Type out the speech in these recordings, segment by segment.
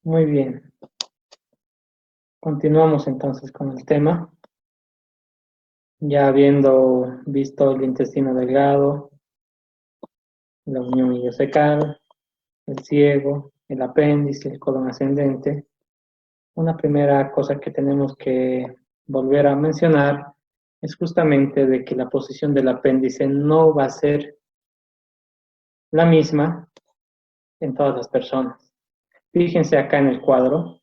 Muy bien. Continuamos entonces con el tema. Ya habiendo visto el intestino delgado, la unión ileocecal, el ciego, el apéndice, el colon ascendente, una primera cosa que tenemos que volver a mencionar es justamente de que la posición del apéndice no va a ser la misma en todas las personas. Fíjense acá en el cuadro,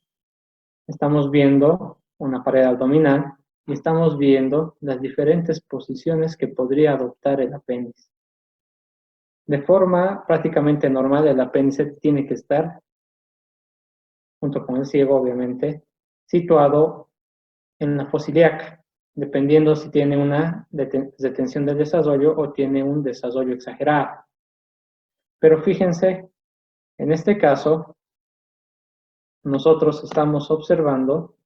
estamos viendo una pared abdominal y estamos viendo las diferentes posiciones que podría adoptar el apéndice. De forma prácticamente normal, el apéndice tiene que estar, junto con el ciego obviamente, situado en la fosa ilíaca, dependiendo si tiene una detención del desarrollo o tiene un desarrollo exagerado. Pero fíjense, en este caso, nosotros estamos observando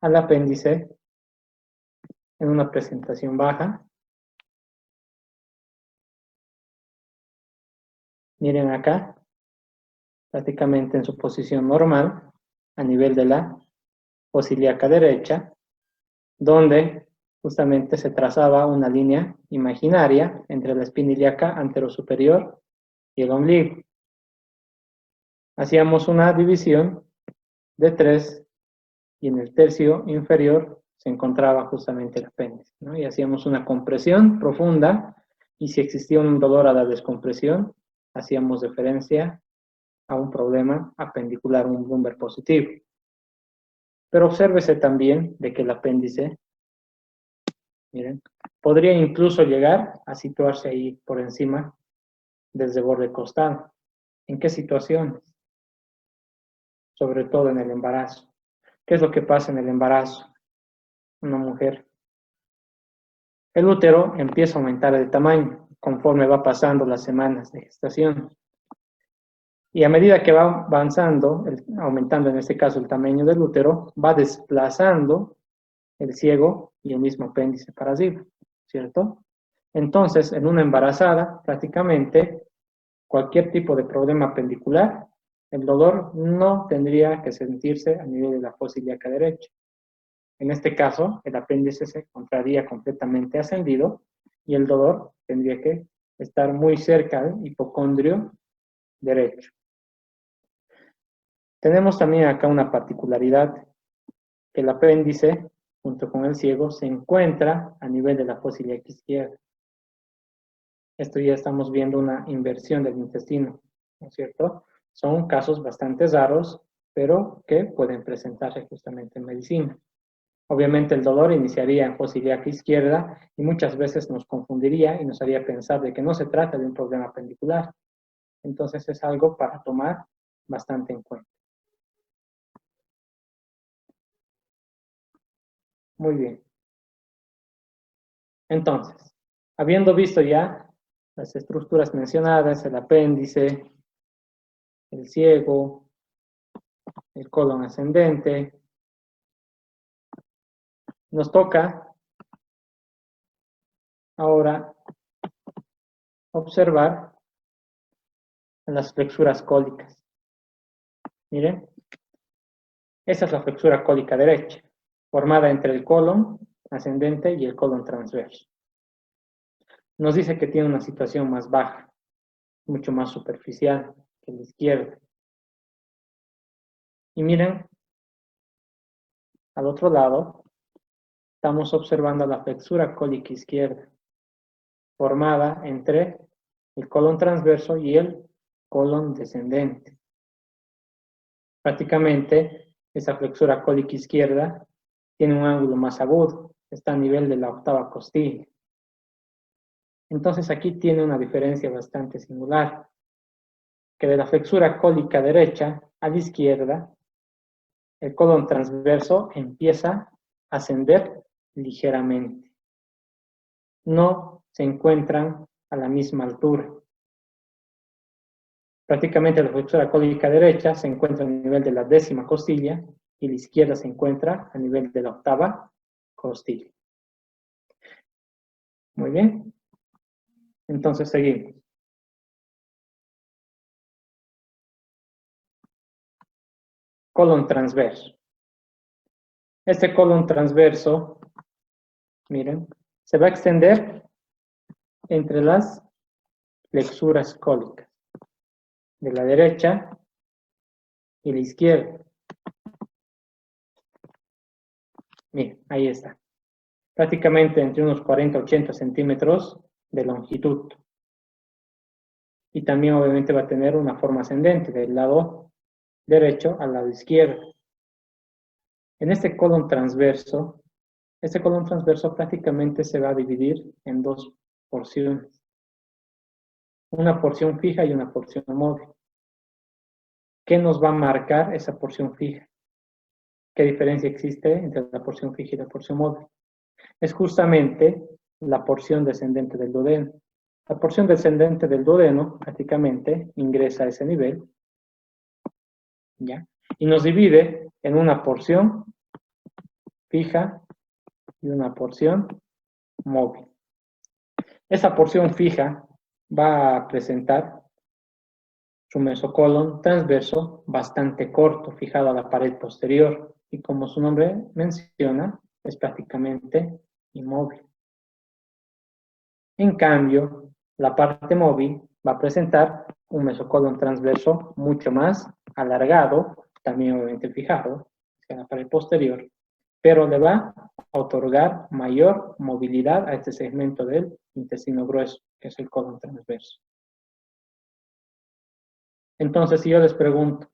al apéndice en una presentación baja. Miren acá, prácticamente en su posición normal, a nivel de la fosa ilíaca derecha, donde justamente se trazaba una línea imaginaria entre la espina ilíaca anterosuperior y el ombligo. Hacíamos una división de 3 y en el tercio inferior se encontraba justamente el apéndice, ¿no? Y hacíamos una compresión profunda y si existía un dolor a la descompresión, hacíamos referencia a un problema apendicular, un lumbar positivo. Pero obsérvese también de que el apéndice, miren, podría incluso llegar a situarse ahí por encima del borde costal. ¿En qué situaciones? Sobre todo en el embarazo. ¿Qué es lo que pasa en el embarazo? Una mujer. El útero empieza a aumentar de tamaño conforme va pasando las semanas de gestación. Y a medida que va avanzando, aumentando en este caso el tamaño del útero, va desplazando el ciego y el mismo apéndice para arriba, ¿cierto? Entonces, en una embarazada, prácticamente cualquier tipo de problema apendicular, el dolor no tendría que sentirse a nivel de la fosa ilíaca derecha. En este caso, el apéndice se encontraría completamente ascendido y el dolor tendría que estar muy cerca del hipocondrio derecho. Tenemos también acá una particularidad, que el apéndice, junto con el ciego, se encuentra a nivel de la fosa ilíaca izquierda. Esto ya estamos viendo una inversión del intestino, ¿no es cierto? Son casos bastante raros, pero que pueden presentarse justamente en medicina. Obviamente el dolor iniciaría en fosa ilíaca izquierda y muchas veces nos confundiría y nos haría pensar de que no se trata de un problema apendicular. Entonces es algo para tomar bastante en cuenta. Muy bien. Entonces, habiendo visto ya las estructuras mencionadas, el apéndice, el ciego, el colon ascendente, nos toca ahora observar las flexuras cólicas. Miren, esa es la flexura cólica derecha, formada entre el colon ascendente y el colon transverso. Nos dice que tiene una situación más baja, mucho más superficial que la izquierda. Y miren, al otro lado, estamos observando la flexura cólica izquierda, formada entre el colon transverso y el colon descendente. Prácticamente, esa flexura cólica izquierda tiene un ángulo más agudo, está a nivel de la octava costilla. Entonces aquí tiene una diferencia bastante singular, que de la flexura cólica derecha a la izquierda, el colon transverso empieza a ascender ligeramente. No se encuentran a la misma altura. Prácticamente la flexura cólica derecha se encuentra a nivel de la 10ª costilla y la izquierda se encuentra a nivel de la 8ª costilla. Muy bien. Entonces seguimos. colon transverso. Este colon transverso, miren, se va a extender entre las flexuras cólicas de la derecha y la izquierda. Miren, ahí está. Prácticamente entre unos 40-80 centímetros de longitud. Y también obviamente va a tener una forma ascendente del lado derecho al lado izquierdo. En este colon transverso prácticamente se va a dividir en dos porciones. Una porción fija y una porción móvil. ¿Qué nos va a marcar esa porción fija? ¿Qué diferencia existe entre la porción fija y la porción móvil? Es justamente la porción descendente del duodeno. La porción descendente del duodeno prácticamente ingresa a ese nivel, ¿ya? Y nos divide en una porción fija y una porción móvil. Esa porción fija va a presentar su mesocolon transverso bastante corto, fijado a la pared posterior, y como su nombre menciona, es prácticamente inmóvil. En cambio, la parte móvil va a presentar un mesocolon transverso mucho más alargado, también obviamente fijado hacia la pared posterior, pero le va a otorgar mayor movilidad a este segmento del intestino grueso, que es el colon transverso. Entonces, si yo les pregunto,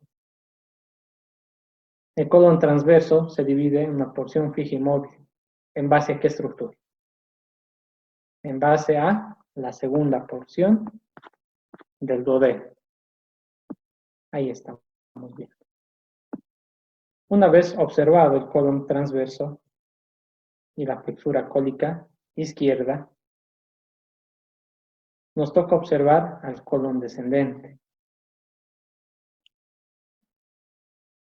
el colon transverso se divide en una porción fija y móvil. ¿En base a qué estructura? En base a la segunda porción del duodeno. Ahí estamos bien. Una vez observado el colon transverso y la flexura cólica izquierda, nos toca observar al colon descendente.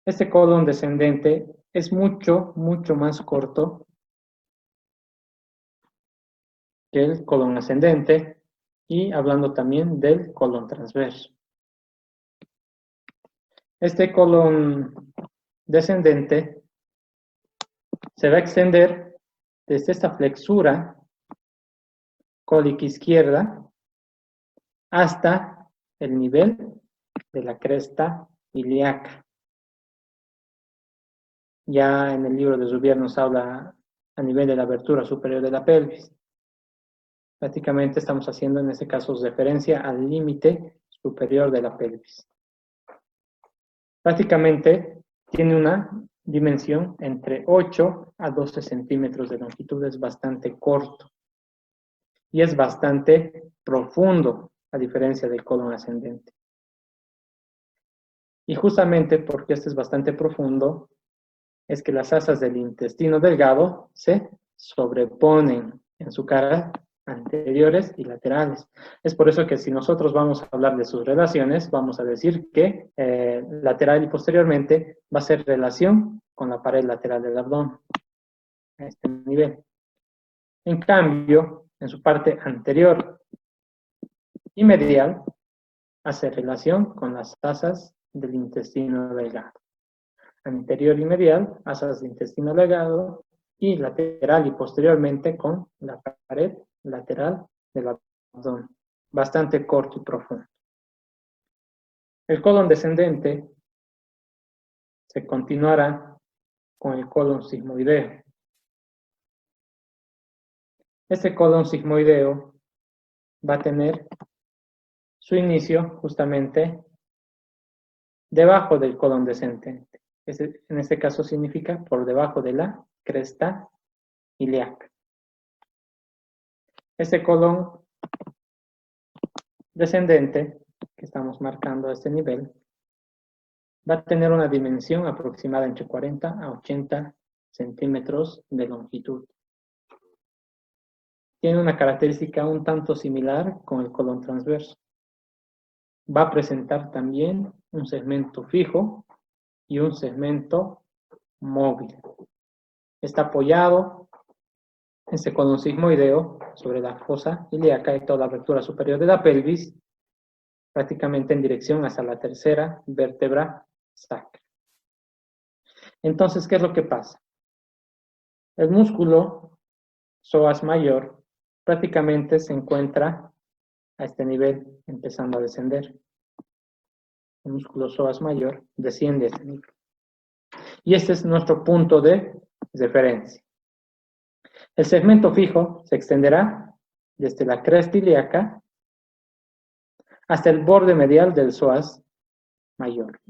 Este colon descendente es mucho más corto que el colon ascendente y hablando también del colon transverso. Este colon descendente se va a extender desde esta flexura cólica izquierda hasta el nivel de la cresta ilíaca. Ya en el libro de Zubier nos habla a nivel de la abertura superior de la pelvis. Prácticamente estamos haciendo en este caso referencia al límite superior de la pelvis. Prácticamente tiene una dimensión entre 8 a 12 centímetros de longitud, es bastante corto y es bastante profundo, a diferencia del colon ascendente. Y justamente porque este es bastante profundo, es que las asas del intestino delgado se sobreponen en su cara anteriores y laterales. Es por eso que si nosotros vamos a hablar de sus relaciones, vamos a decir que lateral y posteriormente va a ser relación con la pared lateral del abdomen, a este nivel. En cambio, en su parte anterior y medial, hace relación con las asas del intestino delgado. Anterior y medial, asas de intestino delgado, y lateral y posteriormente con la pared lateral del abdomen. Bastante corto y profundo. El colon descendente se continuará con el colon sigmoideo. Este colon sigmoideo va a tener su inicio justamente debajo del colon descendente. En este caso significa por debajo de la cresta ilíaca. Este colon descendente, que estamos marcando a este nivel, va a tener una dimensión aproximada entre 40 a 80 centímetros de longitud. Tiene una característica un tanto similar con el colon transverso. Va a presentar también un segmento fijo y un segmento móvil. Está apoyado este colon sigmoideo sobre la fosa ilíaca y toda la abertura superior de la pelvis, prácticamente en dirección hacia la tercera vértebra sacra. Entonces, ¿qué es lo que pasa? El músculo psoas mayor prácticamente se encuentra a este nivel, empezando a descender. El músculo psoas mayor desciende a este nivel. Y este es nuestro punto de referencia. El segmento fijo se extenderá desde la cresta ilíaca hasta el borde medial del psoas mayor.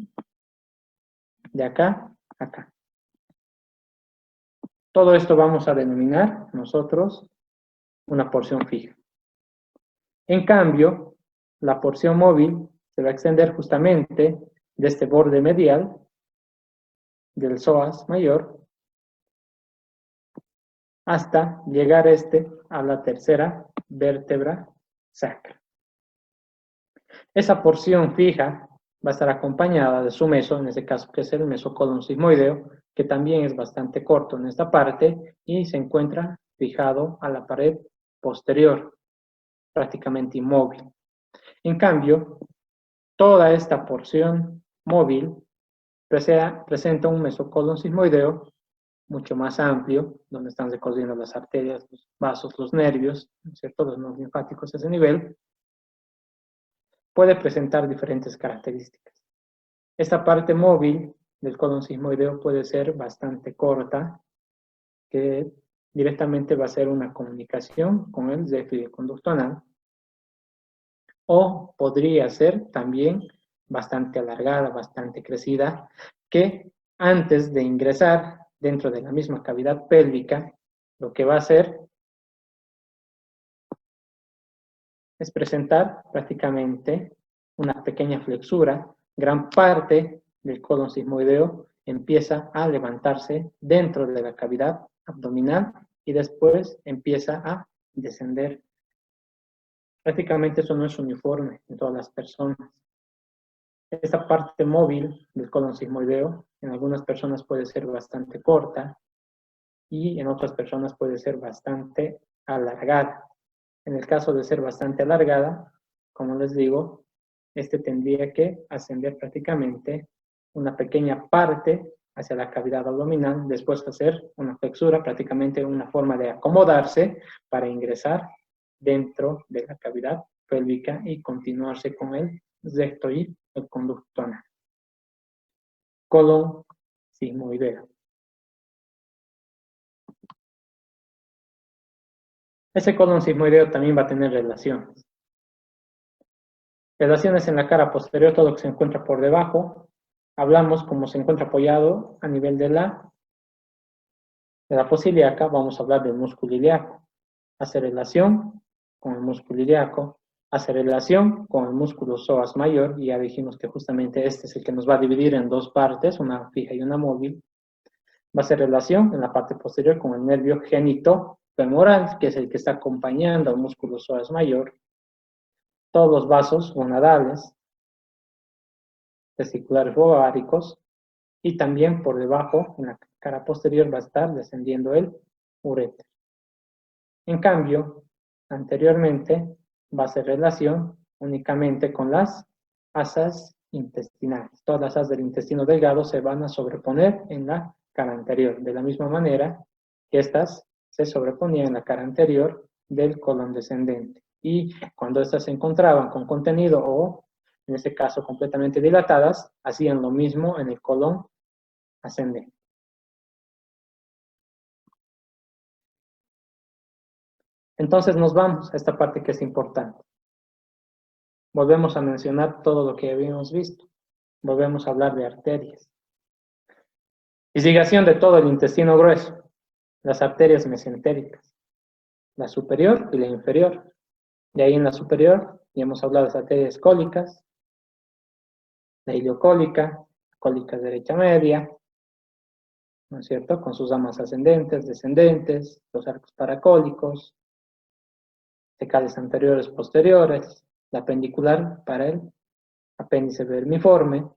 De acá a acá. Todo esto vamos a denominar nosotros una porción fija. En cambio, la porción móvil se va a extender justamente de este borde medial del psoas mayor hasta llegar a la tercera vértebra sacra. Esa porción fija va a estar acompañada de su meso, en este caso que es el mesocolon sigmoideo, que también es bastante corto en esta parte y se encuentra fijado a la pared posterior, prácticamente inmóvil. En cambio, toda esta porción móvil presenta un mesocolon sigmoideo mucho más amplio, donde están recorriendo las arterias, los vasos, los nervios, ¿cierto? Los nodos linfáticos a ese nivel, puede presentar diferentes características. Esta parte móvil del colon sigmoideo puede ser bastante corta, que directamente va a ser una comunicación con el déficit conducto anal, o podría ser también bastante alargada, bastante crecida, que antes de ingresar dentro de la misma cavidad pélvica, lo que va a hacer es presentar prácticamente una pequeña flexura. Gran parte del colon sigmoideo empieza a levantarse dentro de la cavidad abdominal y después empieza a descender. Prácticamente eso no es uniforme en todas las personas. Esta parte móvil del colon sigmoideo en algunas personas puede ser bastante corta y en otras personas puede ser bastante alargada. En el caso de ser bastante alargada, como les digo, tendría que ascender prácticamente una pequeña parte hacia la cavidad abdominal, después hacer una flexura, prácticamente una forma de acomodarse para ingresar dentro de la cavidad pélvica y continuarse con el recto y el conducto anal. Colon sigmoideo. Ese colon sigmoideo también va a tener relaciones. Relaciones en la cara posterior, todo lo que se encuentra por debajo. Hablamos como se encuentra apoyado a nivel de la fosa ilíaca, vamos a hablar del músculo ilíaco. Hace relación con el músculo ilíaco, hace relación con el músculo psoas mayor, y ya dijimos que justamente este es el que nos va a dividir en dos partes, una fija y una móvil. Va a hacer relación en la parte posterior con el nervio genitofemoral, que es el que está acompañando al músculo psoas mayor. Todos los vasos gonadales, testiculares o ováricos, y también por debajo, en la cara posterior, va a estar descendiendo el uréter. En cambio, anteriormente va a hacer relación únicamente con las asas intestinales. Todas las asas del intestino delgado se van a sobreponer en la cara anterior, de la misma manera que estas se sobreponían en la cara anterior del colon descendente. Y cuando estas se encontraban con contenido o, en este caso, completamente dilatadas, hacían lo mismo en el colon ascendente. Entonces nos vamos a esta parte que es importante. Volvemos a mencionar todo lo que habíamos visto. Volvemos a hablar de arterias. Irrigación de todo el intestino grueso. Las arterias mesentéricas. La superior y la inferior. De ahí en la superior ya hemos hablado de las arterias cólicas, la iliocólica, cólica derecha media, ¿no es cierto? Con sus ramas ascendentes, descendentes, los arcos paracólicos, cecales anteriores, posteriores, la apendicular para el apéndice vermiforme,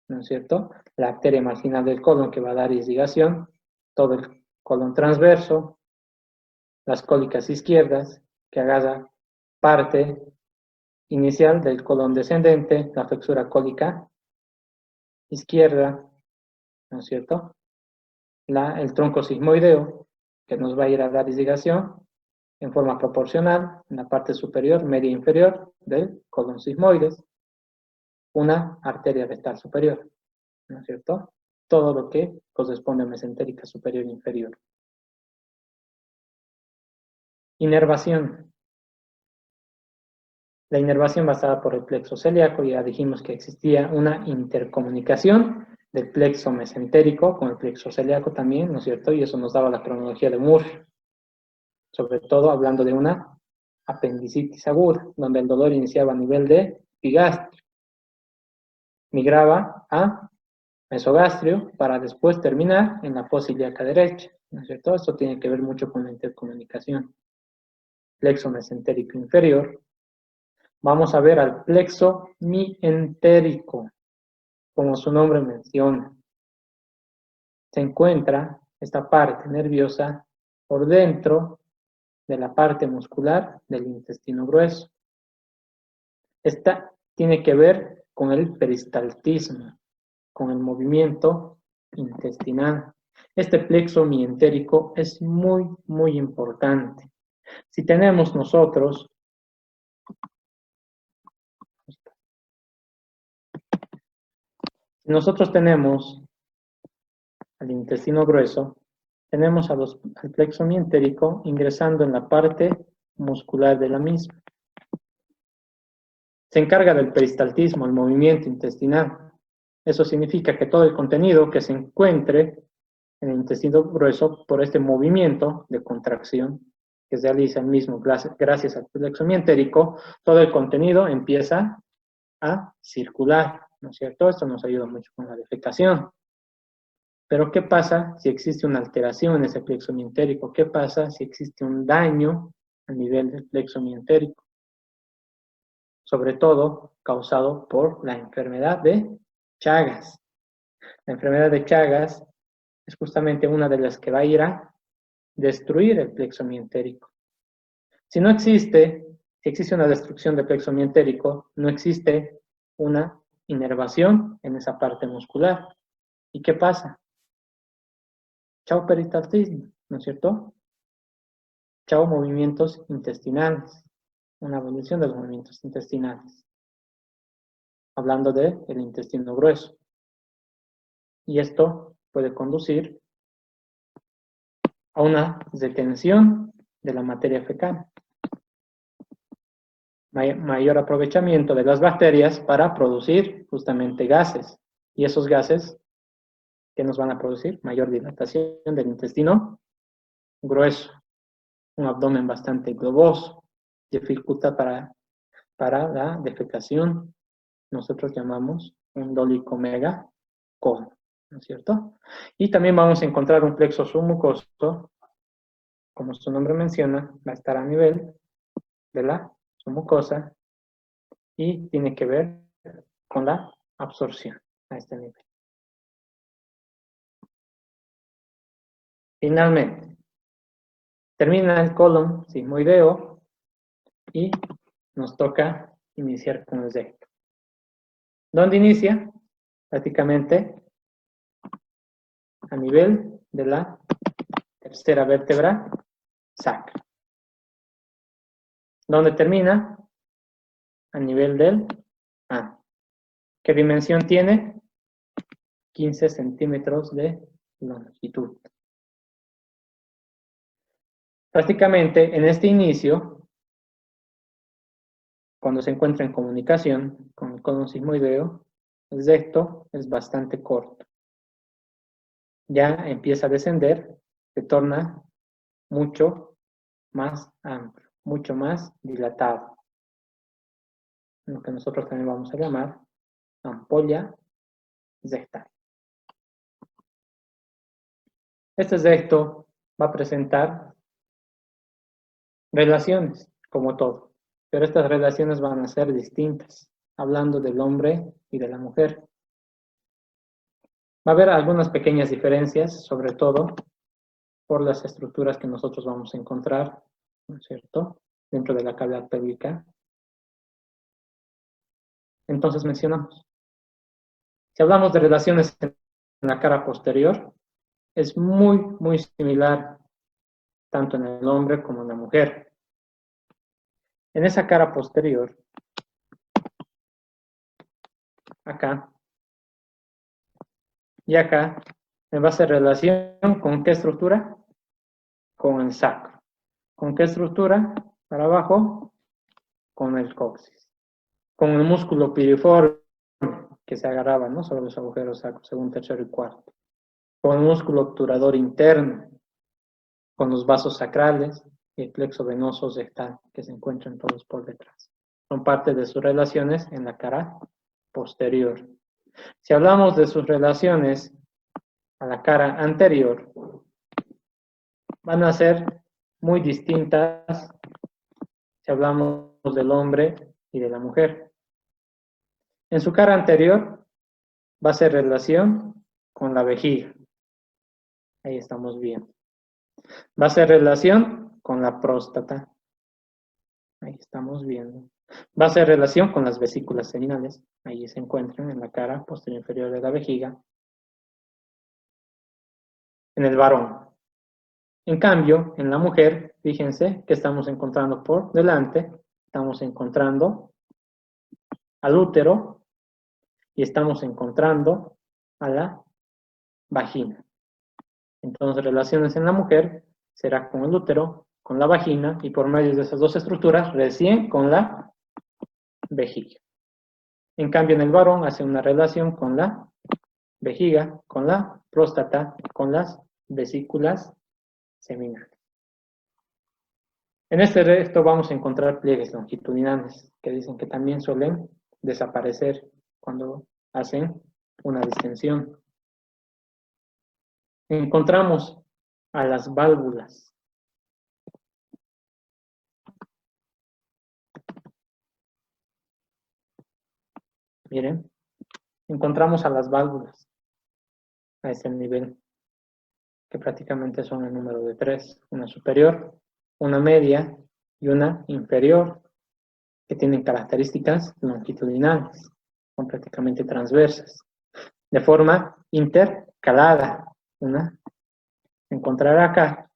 ¿no es cierto? La arteria marginal del colon que va a dar irrigación, todo el colon transverso, las cólicas izquierdas que agarra parte inicial del colon descendente, la flexura cólica izquierda, ¿no es cierto? el tronco sigmoideo, que nos va a ir a dar irrigación en forma proporcional en la parte superior, media e inferior del colon sigmoides, una arteria rectal superior, ¿no es cierto? Todo lo que corresponde a mesentérica superior e inferior. Inervación. La inervación basada por el plexo celíaco, ya dijimos que existía una intercomunicación del plexo mesentérico con el plexo celíaco también, ¿no es cierto? Y eso nos daba la cronología de Moore, sobre todo hablando de una apendicitis aguda, donde el dolor iniciaba a nivel de epigastrio, migraba a mesogastrio para después terminar en la fosa ilíaca derecha, ¿no es cierto? Esto tiene que ver mucho con la intercomunicación. Plexo mesentérico inferior. Vamos a ver al plexo mientérico, como su nombre menciona. Se encuentra esta parte nerviosa por dentro de la parte muscular del intestino grueso. Esta tiene que ver con el peristaltismo, con el movimiento intestinal. Este plexo mientérico es muy, muy importante. Si tenemos nosotros, tenemos al intestino grueso, tenemos al plexo mientérico ingresando en la parte muscular de la misma. Se encarga del peristaltismo, el movimiento intestinal. Eso significa que todo el contenido que se encuentre en el intestino grueso por este movimiento de contracción que se realiza el mismo gracias al plexo mientérico, todo el contenido empieza a circular, ¿no es cierto? Esto nos ayuda mucho con la defecación. Pero ¿qué pasa si existe una alteración en ese plexo mientérico? ¿Qué pasa si existe un daño a nivel del plexo mientérico? Sobre todo causado por la enfermedad de Chagas. La enfermedad de Chagas es justamente una de las que va a ir a destruir el plexo mientérico. Si existe una destrucción del plexo mientérico, no existe una inervación en esa parte muscular. ¿Y qué pasa? Chao peristaltismo, ¿no es cierto? Chao movimientos intestinales, una evolución de los movimientos intestinales, hablando del intestino grueso. Y esto puede conducir a una retención de la materia fecal, mayor aprovechamiento de las bacterias para producir justamente gases. Y esos gases, ¿qué nos van a producir? Mayor dilatación del intestino grueso, un abdomen bastante globoso, dificultad para la defecación. Nosotros llamamos un dolicomegacolon, ¿no es cierto? Y también vamos a encontrar un plexo submucoso, como su nombre menciona, va a estar a nivel de la submucosa y tiene que ver con la absorción a este nivel. Finalmente, termina el colon sigmoideo y nos toca iniciar con el recto. ¿Dónde inicia? Prácticamente a nivel de la tercera vértebra sacra. ¿Dónde termina? A nivel del ano. ¿Qué dimensión tiene? 15 centímetros de longitud. Prácticamente en este inicio, cuando se encuentra en comunicación con el colon sigmoideo, el recto es bastante corto. Ya empieza a descender, se torna mucho más amplio, mucho más dilatado. Lo que nosotros también vamos a llamar ampolla rectal. Este recto va a presentar relaciones, como todo, pero estas relaciones van a ser distintas, hablando del hombre y de la mujer. Va a haber algunas pequeñas diferencias, sobre todo por las estructuras que nosotros vamos a encontrar, ¿no es cierto?, dentro de la cavidad pélvica. Entonces mencionamos, si hablamos de relaciones en la cara posterior, es muy similar tanto en el hombre como en la mujer. En esa cara posterior, acá y acá, me va a hacer relación con qué estructura, con el sacro. ¿Con qué estructura? Para abajo, con el coxis. Con el músculo piriforme que se agarraba, ¿no?, sobre los agujeros sacros, según tercero y cuarto. Con el músculo obturador interno, con los vasos sacrales y el plexo venoso rectal, que se encuentran todos por detrás. Son parte de sus relaciones en la cara posterior. Si hablamos de sus relaciones a la cara anterior, van a ser muy distintas si hablamos del hombre y de la mujer. En su cara anterior va a ser relación con la vejiga. Ahí estamos viendo. Va a ser relación con la próstata. Ahí estamos viendo. Va a ser relación con las vesículas seminales. Ahí se encuentran en la cara posterior inferior de la vejiga. En el varón. En cambio, en la mujer, fíjense que estamos encontrando por delante, estamos encontrando al útero y estamos encontrando a la vagina. Entonces, relaciones en la mujer será con el útero, con la vagina y por medio de esas dos estructuras, recién con la vejiga. En cambio, en el varón hace una relación con la vejiga, con la próstata, con las vesículas seminales. En este resto vamos a encontrar pliegues longitudinales, que dicen que también suelen desaparecer cuando hacen una distensión. Encontramos a las válvulas. Miren, encontramos a las válvulas a ese nivel, que prácticamente son el número de 3, una superior, una media y una inferior, que tienen características longitudinales, son prácticamente transversas, de forma intercalada. Una se encontrará acá,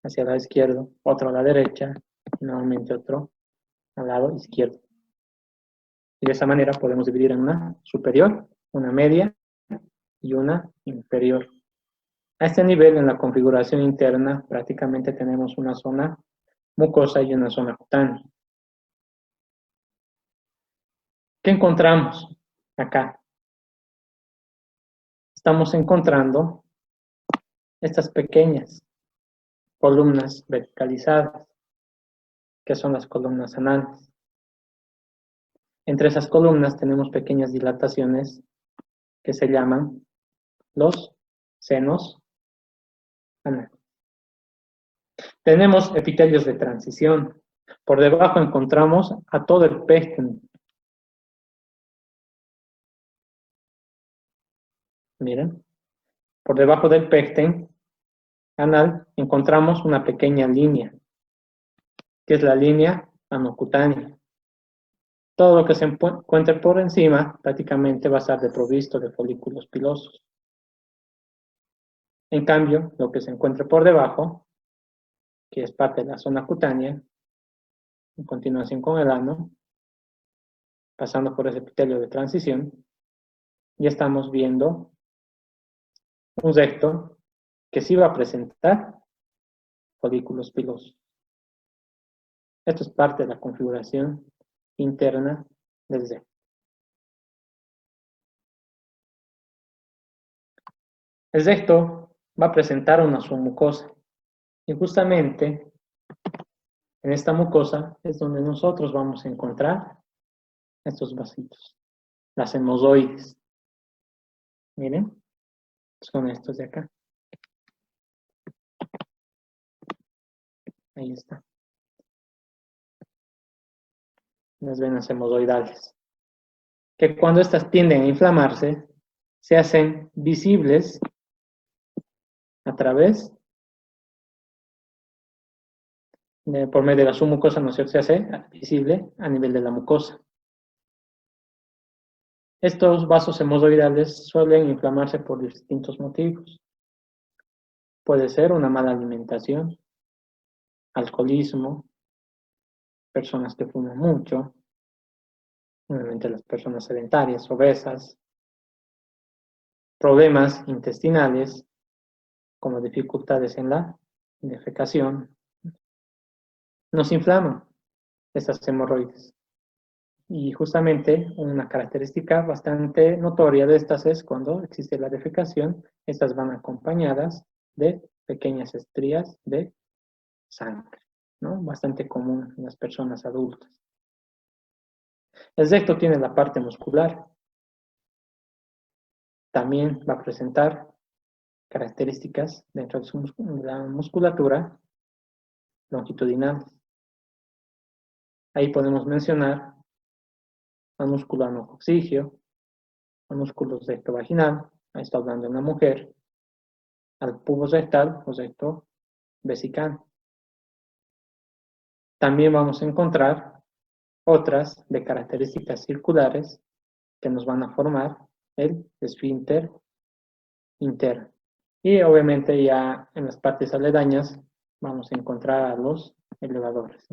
hacia el lado izquierdo, otro a la derecha, y nuevamente otro al lado izquierdo. Y de esa manera podemos dividir en una superior, una media y una inferior. A este nivel, en la configuración interna, prácticamente tenemos una zona mucosa y una zona cutánea. ¿Qué encontramos acá? Estamos encontrando estas pequeñas columnas verticalizadas, que son las columnas anales. Entre esas columnas tenemos pequeñas dilataciones que se llaman los senos anales. Tenemos epitelios de transición. Por debajo encontramos a todo el pecten. Miren, por debajo del pecten anal encontramos una pequeña línea, que es la línea anocutánea. Todo lo que se encuentre por encima prácticamente va a estar desprovisto de folículos pilosos. En cambio, lo que se encuentre por debajo, que es parte de la zona cutánea, en continuación con el ano, pasando por ese epitelio de transición, ya estamos viendo un recto que sí va a presentar folículos pilosos. Esto es parte de la configuración interna del recto. El recto va a presentar una submucosa y justamente en esta mucosa es donde nosotros vamos a encontrar estos vasitos, las hemozoides. Miren, son estos de acá. Ahí está. Las venas hemozoidales. Que cuando estas tienden a inflamarse, se hacen visibles a través por medio de la submucosa, ¿no es cierto? Se hace visible a nivel de la mucosa. Estos vasos hemozoidales suelen inflamarse por distintos motivos. Puede ser una mala alimentación, alcoholismo, personas que fuman mucho, obviamente las personas sedentarias, obesas, problemas intestinales, como dificultades en la defecación, nos inflaman estas hemorroides. Y justamente una característica bastante notoria de estas es cuando existe la defecación, estas van acompañadas de pequeñas estrías de sangre, ¿no? Bastante común en las personas adultas. El recto tiene la parte muscular. También va a presentar características dentro de la musculatura longitudinales. Ahí podemos mencionar al músculo anococcigio, al músculo rectovaginal, ahí está hablando de una mujer, al pubo rectal o recto vesical. También vamos a encontrar otras de características circulares que nos van a formar el esfínter interno. Y obviamente ya en las partes aledañas vamos a encontrar a los elevadores.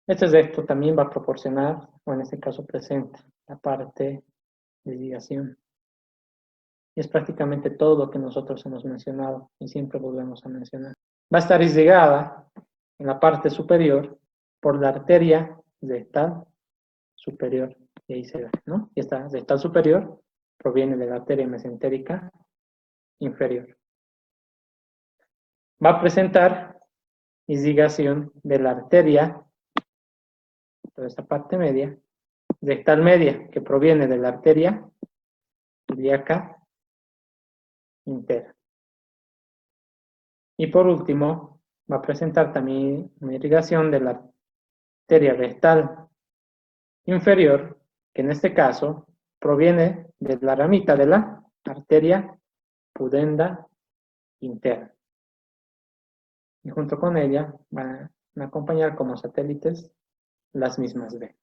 Este recto también va a proporcionar, o en este caso presenta, la parte de ligación. Y es prácticamente todo lo que nosotros hemos mencionado y siempre volvemos a mencionar. Va a estar irrigada en la parte superior por la arteria rectal superior. Y ahí se ve, ¿no? Y esta rectal superior proviene de la arteria mesentérica inferior. Va a presentar irrigación de la arteria, toda esta parte media, rectal media, que proviene de la arteria ilíaca interna. Y por último, va a presentar también una irrigación de la arteria rectal inferior, que en este caso proviene de la ramita de la arteria pudenda interna. Y junto con ella van a acompañar como satélites las mismas venas.